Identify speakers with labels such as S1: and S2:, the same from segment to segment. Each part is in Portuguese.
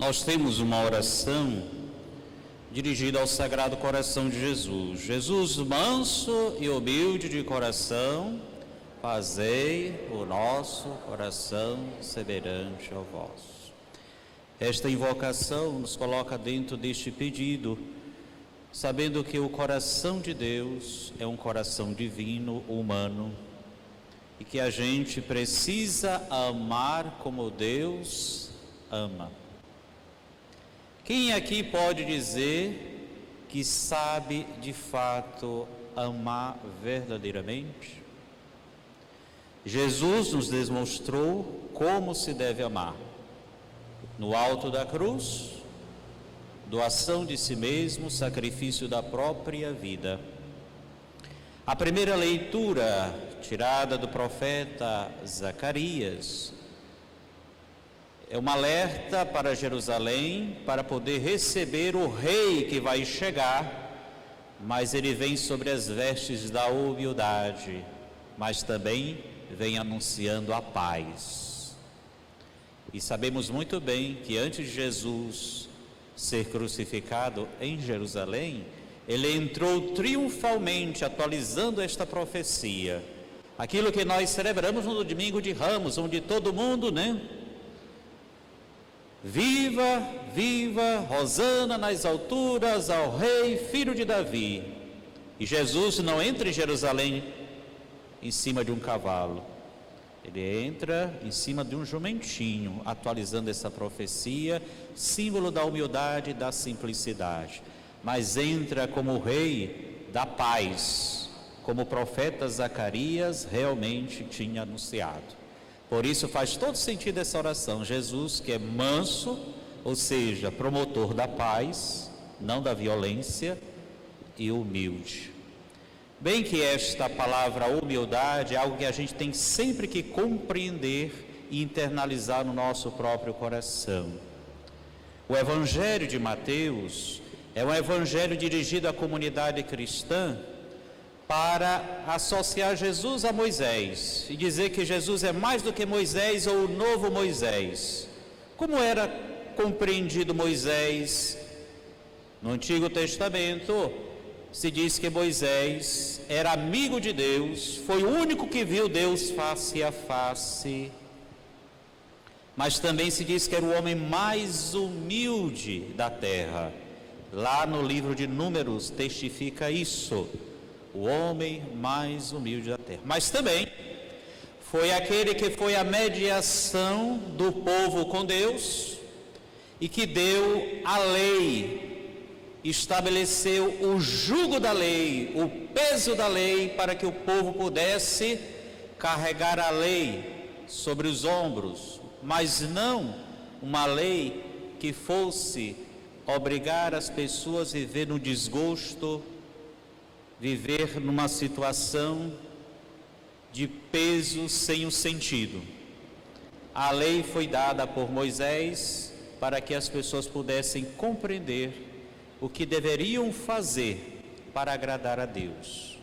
S1: Nós temos uma oração dirigida ao Sagrado Coração de Jesus. Jesus, manso e humilde de coração, fazei o nosso coração semelhante ao vosso. Esta invocação nos coloca dentro deste pedido, sabendo que o coração de Deus é um coração divino, humano, e que a gente precisa amar como Deus ama. Quem aqui pode dizer que sabe de fato amar verdadeiramente? Jesus nos demonstrou como se deve amar. No alto da cruz, doação de si mesmo, sacrifício da própria vida. A primeira leitura, tirada do profeta Zacarias, é um alerta para Jerusalém, para poder receber o rei que vai chegar, mas ele vem sobre as vestes da humildade, mas também vem anunciando a paz. E sabemos muito bem que antes de Jesus ser crucificado em Jerusalém, ele entrou triunfalmente, atualizando esta profecia. Aquilo que nós celebramos no domingo de Ramos, onde todo mundo, viva, viva, Hosana nas alturas ao Rei, filho de Davi. E Jesus não entra em Jerusalém em cima de um cavalo. Ele entra em cima de um jumentinho, atualizando essa profecia, símbolo da humildade e da simplicidade. Mas entra como o Rei da paz, como o profeta Zacarias realmente tinha anunciado. Por isso faz todo sentido essa oração. Jesus, que é manso, ou seja, promotor da paz, não da violência, e humilde. Bem que esta palavra humildade é algo que a gente tem sempre que compreender e internalizar no nosso próprio coração. O Evangelho de Mateus é um evangelho dirigido à comunidade cristã para associar Jesus a Moisés e dizer que Jesus é mais do que Moisés ou o novo Moisés. Como era compreendido Moisés no Antigo Testamento? Se diz que Moisés era amigo de Deus, foi o único que viu Deus face a face. Mas também se diz que era o homem mais humilde da terra. Lá no livro de Números testifica isso. O homem mais humilde da terra. Mas também foi aquele que foi a mediação do povo com Deus e que deu a lei, estabeleceu o jugo da lei, o peso da lei, para que o povo pudesse carregar a lei sobre os ombros, mas não uma lei que fosse obrigar as pessoas a viver no desgosto, viver numa situação de peso sem o sentido. A lei foi dada por Moisés para que as pessoas pudessem compreender o que deveriam fazer para agradar a Deus.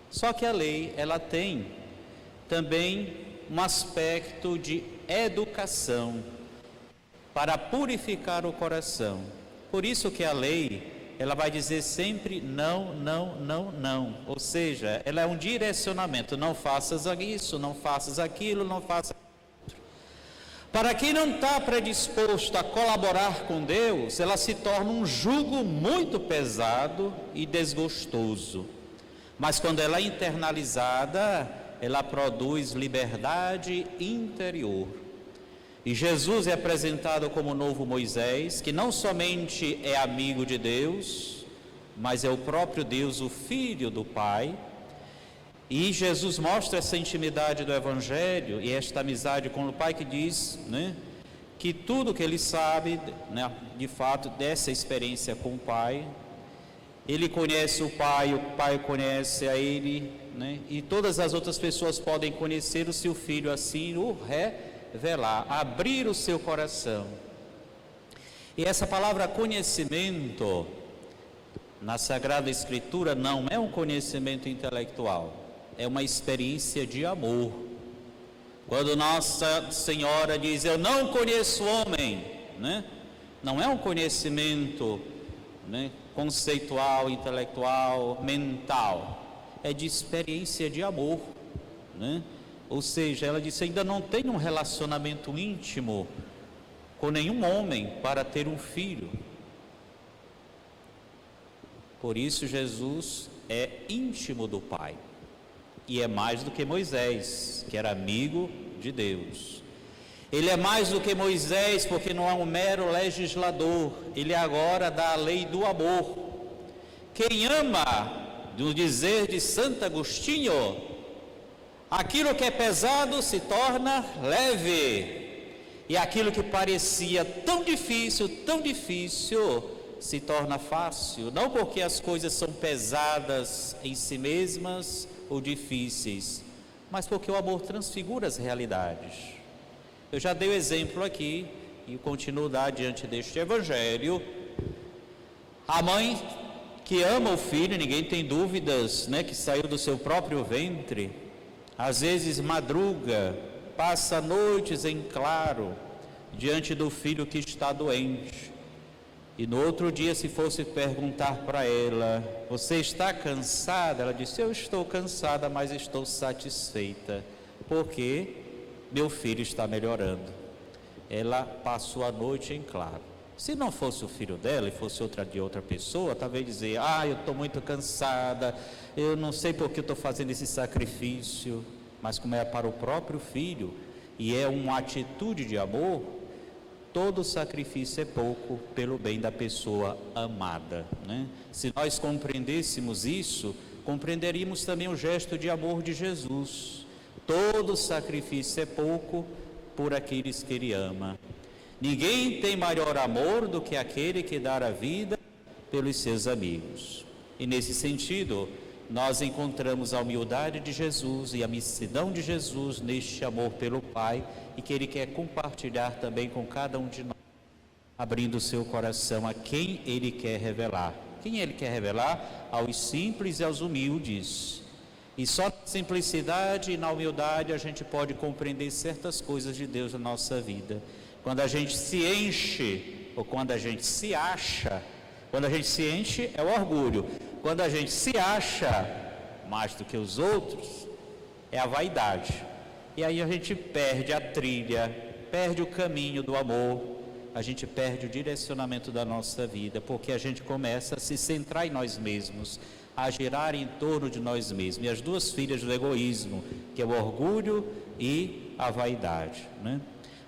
S1: Só que a lei, ela tem também um aspecto de educação para purificar o coração. Por isso que a lei, ela vai dizer sempre não, não, não, não. Ou seja, ela é um direcionamento. Não faças isso, não faças aquilo, não faças aquilo. Para quem não está predisposto a colaborar com Deus, ela se torna um jugo muito pesado e desgostoso. Mas quando ela é internalizada, ela produz liberdade interior. E Jesus é apresentado como o novo Moisés, que não somente é amigo de Deus, mas é o próprio Deus, o Filho do Pai. E Jesus mostra essa intimidade do Evangelho e esta amizade com o Pai, que diz, que tudo que ele sabe, de fato, dessa experiência com o Pai, ele conhece o Pai conhece a ele, e todas as outras pessoas podem conhecer o seu Filho assim o revelar, abrir o seu coração. E essa palavra conhecimento, na Sagrada Escritura, não é um conhecimento intelectual, é uma experiência de amor. Quando Nossa Senhora diz, eu não conheço homem, Não é um conhecimento, né, conceitual, intelectual, mental. É de experiência de amor, né? Ou seja, ela disse, ainda não tenho um relacionamento íntimo com nenhum homem para ter um filho. Por isso Jesus é íntimo do Pai. E é mais do que Moisés, que era amigo de Deus. Ele é mais do que Moisés, porque não é um mero legislador. Ele agora dá a lei do amor. Quem ama, no dizer de Santo Agostinho, aquilo que é pesado se torna leve. E aquilo que parecia tão difícil, se torna fácil. Não porque as coisas são pesadas em si mesmas ou difíceis, mas porque o amor transfigura as realidades. Eu já dei o exemplo aqui e continuo a dar diante deste evangelho. A mãe que ama o filho, ninguém tem dúvidas, né, que saiu do seu próprio ventre, às vezes madruga, passa noites em claro diante do filho que está doente. E no outro dia, se fosse perguntar para ela, você está cansada? Ela disse, eu estou cansada, mas estou satisfeita, porque meu filho está melhorando. Ela passou a noite em claro. Se não fosse o filho dela e fosse de outra pessoa, talvez dizer, eu estou muito cansada, eu não sei por que eu estou fazendo esse sacrifício. Mas como é para o próprio filho e é uma atitude de amor, todo sacrifício é pouco pelo bem da pessoa amada, né? Se nós compreendêssemos isso, compreenderíamos também o gesto de amor de Jesus. Todo sacrifício é pouco por aqueles que Ele ama. Ninguém tem maior amor do que aquele que dá a vida pelos seus amigos. E nesse sentido, nós encontramos a humildade de Jesus e a mansidão de Jesus neste amor pelo Pai, e que Ele quer compartilhar também com cada um de nós, abrindo o seu coração a quem Ele quer revelar. Quem Ele quer revelar? Aos simples e aos humildes. E só na simplicidade e na humildade a gente pode compreender certas coisas de Deus na nossa vida. Quando a gente se enche, ou quando a gente se acha, quando a gente se enche é o orgulho. Quando a gente se acha mais do que os outros, é a vaidade. E aí a gente perde a trilha, perde o caminho do amor, a gente perde o direcionamento da nossa vida, porque a gente começa a se centrar em nós mesmos, a girar em torno de nós mesmos. E as duas filhas do egoísmo, que é o orgulho e a vaidade, né?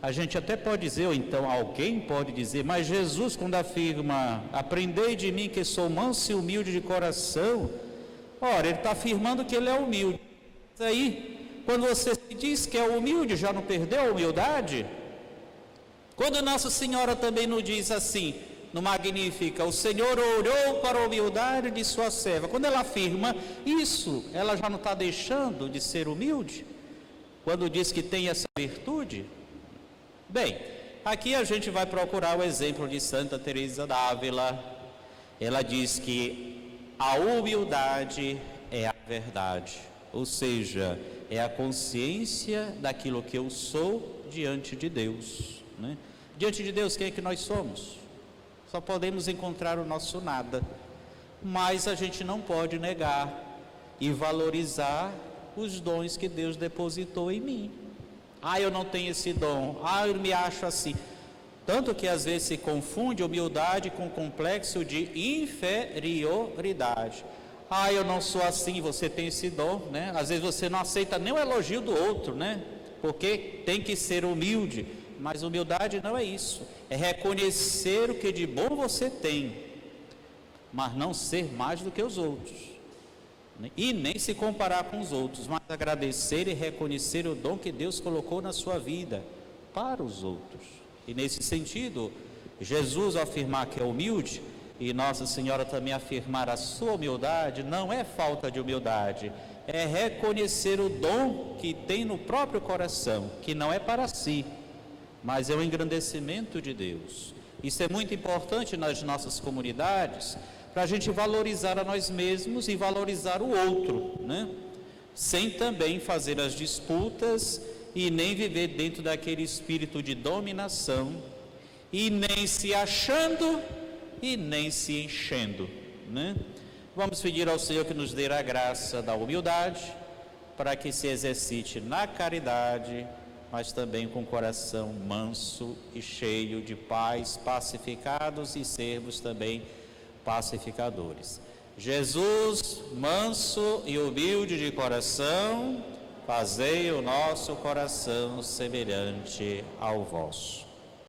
S1: A gente até pode dizer, ou então alguém pode dizer, mas Jesus, quando afirma, aprendei de mim que sou manso e humilde de coração, ora, Ele está afirmando que Ele é humilde. Mas aí, quando você se diz que é humilde, já não perdeu a humildade? Quando Nossa Senhora também nos diz assim, no Magnífica, o Senhor olhou para a humildade de sua serva. Quando ela afirma isso, ela já não está deixando de ser humilde? Quando diz que tem essa virtude? Bem, aqui a gente vai procurar o exemplo de Santa Teresa d'Ávila. Ela diz que a humildade é a verdade, ou seja, é a consciência daquilo que eu sou diante de Deus, né? Diante de Deus, quem é que nós somos? Só podemos encontrar o nosso nada, mas a gente não pode negar e valorizar os dons que Deus depositou em mim. Eu não tenho esse dom, eu me acho assim. Tanto que às vezes se confunde humildade com complexo de inferioridade. Eu não sou assim, você tem esse dom, né? Às vezes você não aceita nem o elogio do outro, né? Porque tem que ser humilde. Mas humildade não é isso, é reconhecer o que de bom você tem, mas não ser mais do que os outros, e nem se comparar com os outros, mas agradecer e reconhecer o dom que Deus colocou na sua vida para os outros. E nesse sentido, Jesus, ao afirmar que é humilde, e Nossa Senhora também afirmar a sua humildade, não é falta de humildade, é reconhecer o dom que tem no próprio coração, que não é para si, mas é o engrandecimento de Deus. Isso é muito importante nas nossas comunidades, para a gente valorizar a nós mesmos e valorizar o outro, né? Sem também fazer as disputas e nem viver dentro daquele espírito de dominação e nem se achando e nem se enchendo, né? Vamos pedir ao Senhor que nos dê a graça da humildade, para que se exercite na caridade, mas também com o coração manso e cheio de paz, pacificados e sermos também pacificadores. Jesus, manso e humilde de coração, fazei o nosso coração semelhante ao vosso.